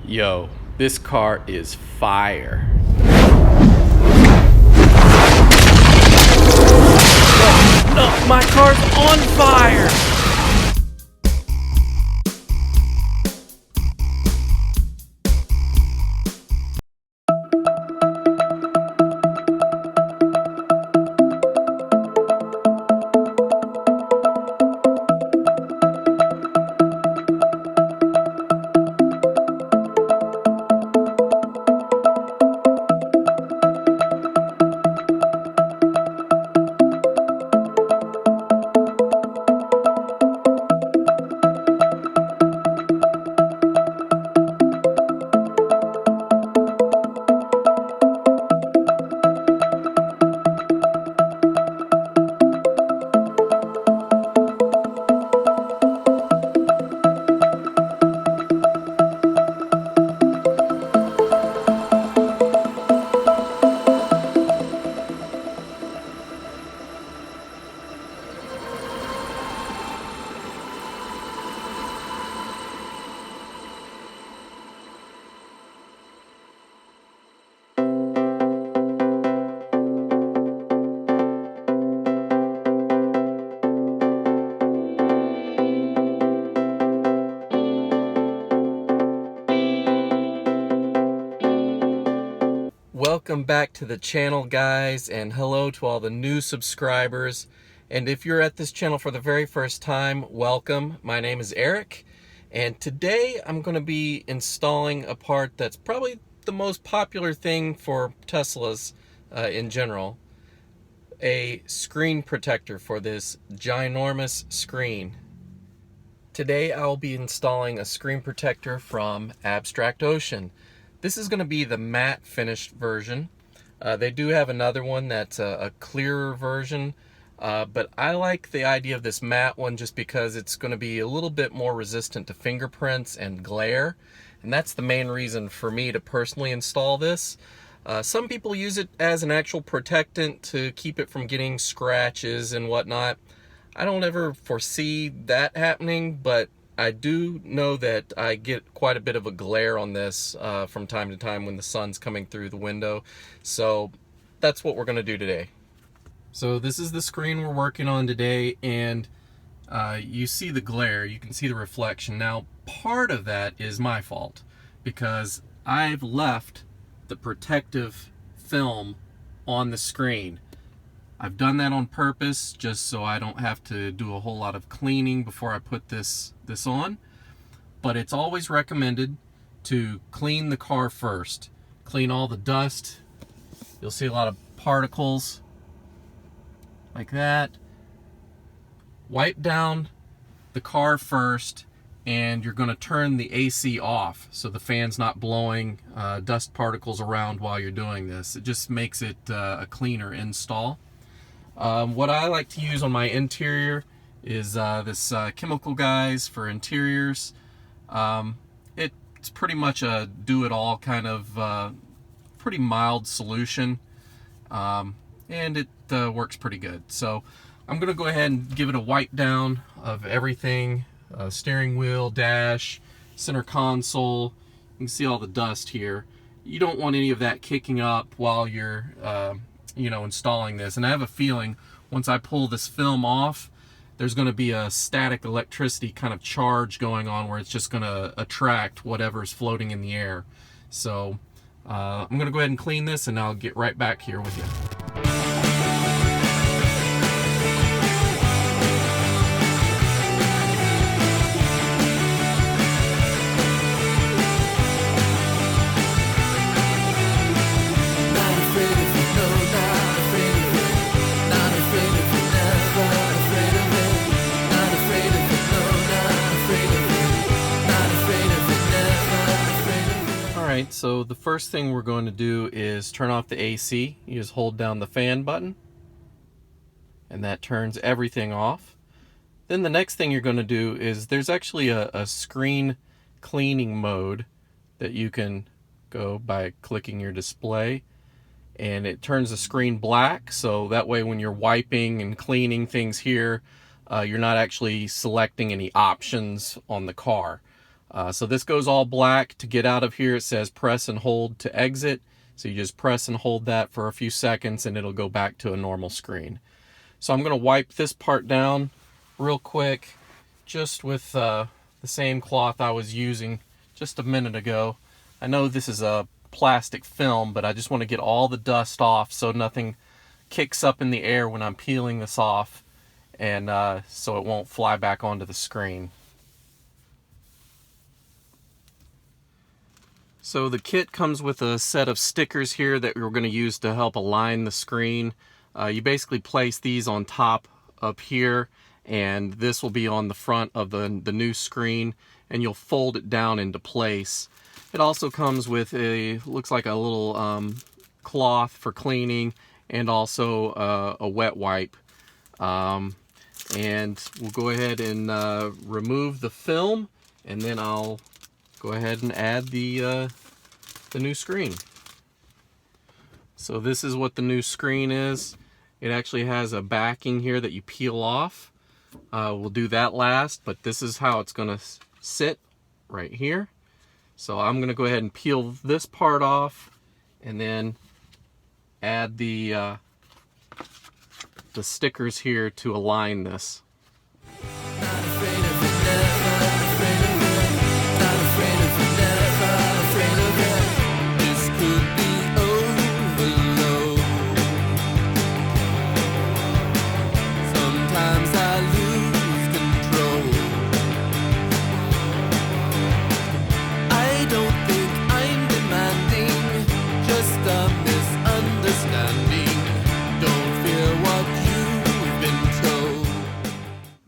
Yo, this car is fire. No, my car's on fire! Welcome back to the channel, guys, and hello to all the new subscribers. And if you're at this channel for the very first time, welcome. My name is Eric, and today I'm going to be installing a part that's probably the most popular thing for Teslas in general, a screen protector for this ginormous screen. Today I'll be installing a screen protector from Abstract Ocean. This is going to be the matte finished version. They do have another one that's a clearer version, but I like the idea of this matte one just because it's going to be a little bit more resistant to fingerprints and glare, and that's the main reason for me to personally install this. Some people use it as an actual protectant to keep it from getting scratches and whatnot. I don't ever foresee that happening, but I do know that I get quite a bit of a glare on this from time to time when the sun's coming through the window. So that's what we're going to do today. So this is the screen we're working on today, and you see the glare, you can see the reflection. Now, part of that is my fault because I've left the protective film on the screen. I've done that on purpose just so I don't have to do a whole lot of cleaning before I put this on. But it's always recommended to clean the car first. Clean all the dust. You'll see a lot of particles like that. Wipe down the car first, and you're going to turn the AC off so the fan's not blowing dust particles around while you're doing this. It just makes it a cleaner install. What I like to use on my interior is this Chemical Guys for interiors. It's pretty much a do-it-all kind of pretty mild solution, and it works pretty good. So I'm going to go ahead and give it a wipe down of everything, steering wheel, dash, center console. You can see all the dust here. You don't want any of that kicking up while you're installing this. And I have a feeling once I pull this film off, there's going to be a static electricity kind of charge going on where it's just going to attract whatever's floating in the air. So I'm going to go ahead and clean this, and I'll get right back here with you. So the first thing we're going to do is turn off the AC. You just hold down the fan button, and that turns everything off. Then the next thing you're going to do is there's actually a screen cleaning mode that you can go by clicking your display, and it turns the screen black, so that way when you're wiping and cleaning things here, you're not actually selecting any options on the car. So this goes all black. To get out of here, it says press and hold to exit. So you just press and hold that for a few seconds and it'll go back to a normal screen. So I'm going to wipe this part down real quick, just with the same cloth I was using just a minute ago. I know this is a plastic film, but I just want to get all the dust off so nothing kicks up in the air when I'm peeling this off, and so it won't fly back onto the screen. So the kit comes with a set of stickers here that we're going to use to help align the screen. You basically place these on top up here, and this will be on the front of the new screen, and you'll fold it down into place. It also comes with looks like a little cloth for cleaning, and also a wet wipe. And we'll go ahead and remove the film, and then I'll go ahead and add the new screen. So this is what the new screen is. It actually has a backing here that you peel off. We'll do that last, but this is how it's going to sit right here. So I'm going to go ahead and peel this part off and then add the stickers here to align this.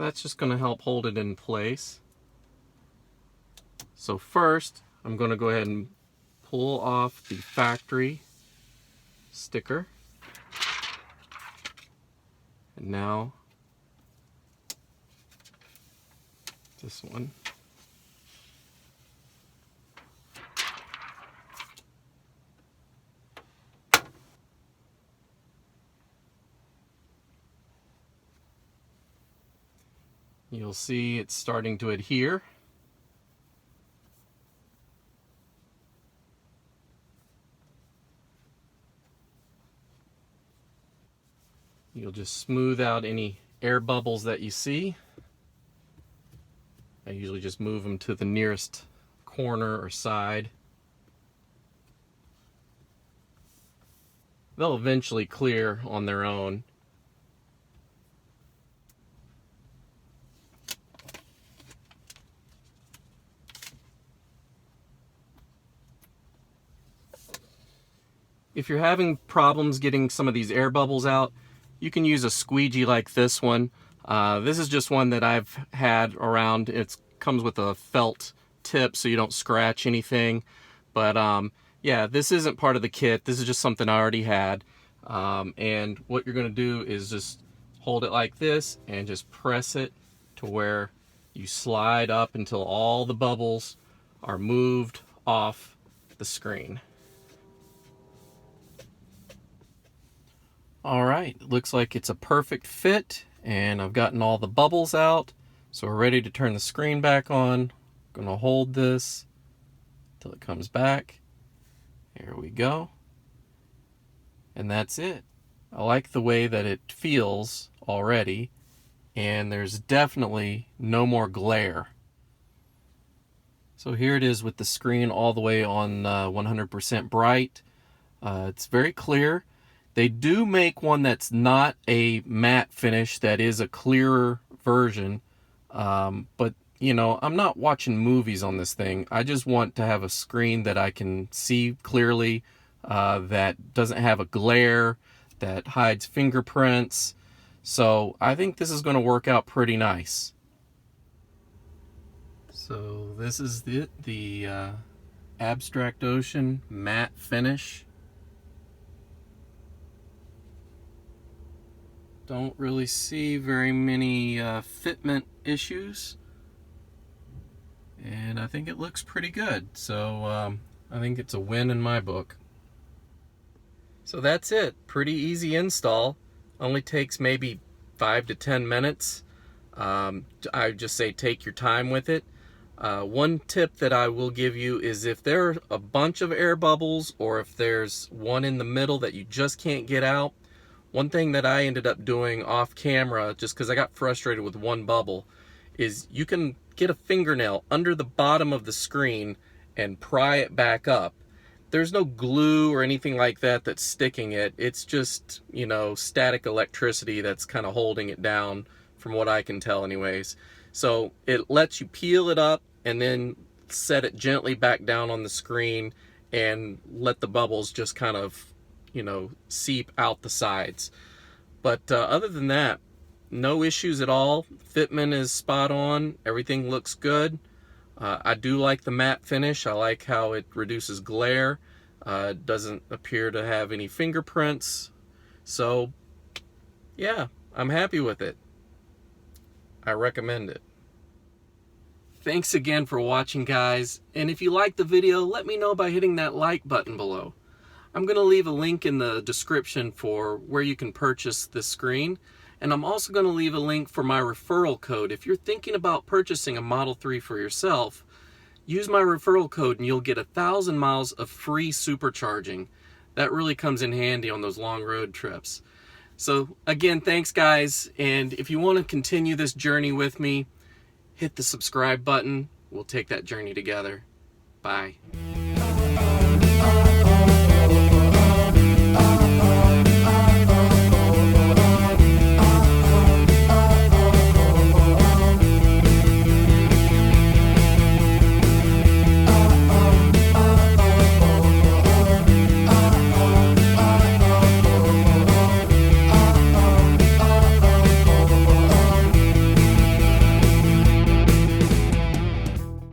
That's just going to help hold it in place. So first, I'm going to go ahead and pull off the factory sticker. And now this one. You'll see it's starting to adhere. You'll just smooth out any air bubbles that you see. I usually just move them to the nearest corner or side. They'll eventually clear on their own. If you're having problems getting some of these air bubbles out, you can use a squeegee like this one. This is just one that I've had around. It comes with a felt tip so you don't scratch anything. But yeah, this isn't part of the kit. This is just something I already had. And what you're going to do is just hold it like this and just press it to where you slide up until all the bubbles are moved off the screen. All right, looks like it's a perfect fit, and I've gotten all the bubbles out, so we're ready to turn the screen back on. I'm gonna hold this till it comes back. Here we go. And that's it. I like the way that it feels already, and there's definitely no more glare. So here it is with the screen all the way on 100% bright. It's very clear. They do make one that's not a matte finish, that is a clearer version. But, you know, I'm not watching movies on this thing. I just want to have a screen that I can see clearly, that doesn't have a glare, that hides fingerprints. So I think this is going to work out pretty nice. So this is the Abstract Ocean matte finish. Don't really see very many fitment issues, and I think it looks pretty good. So I think it's a win in my book. So that's it. Pretty easy install. Only takes maybe 5 to 10 minutes. I would just say take your time with it. One tip that I will give you is if there are a bunch of air bubbles or if there's one in the middle that you just can't get out, one thing that I ended up doing off camera, just because I got frustrated with one bubble, is you can get a fingernail under the bottom of the screen and pry it back up. There's no glue or anything like that that's sticking it. It's just, you know, static electricity that's kind of holding it down, from what I can tell anyways. So it lets you peel it up and then set it gently back down on the screen and let the bubbles just kind of, you know, seep out the sides. But other than that, no issues at all. Fitment is spot on. Everything looks good. I do like the matte finish. I like how it reduces glare. It doesn't appear to have any fingerprints. So, yeah, I'm happy with it. I recommend it. Thanks again for watching, guys. And if you liked the video, let me know by hitting that like button below. I'm going to leave a link in the description for where you can purchase this screen. And I'm also going to leave a link for my referral code. If you're thinking about purchasing a Model 3 for yourself, use my referral code and you'll get 1,000 miles of free supercharging. That really comes in handy on those long road trips. So again, thanks guys. And if you want to continue this journey with me, hit the subscribe button. We'll take that journey together. Bye.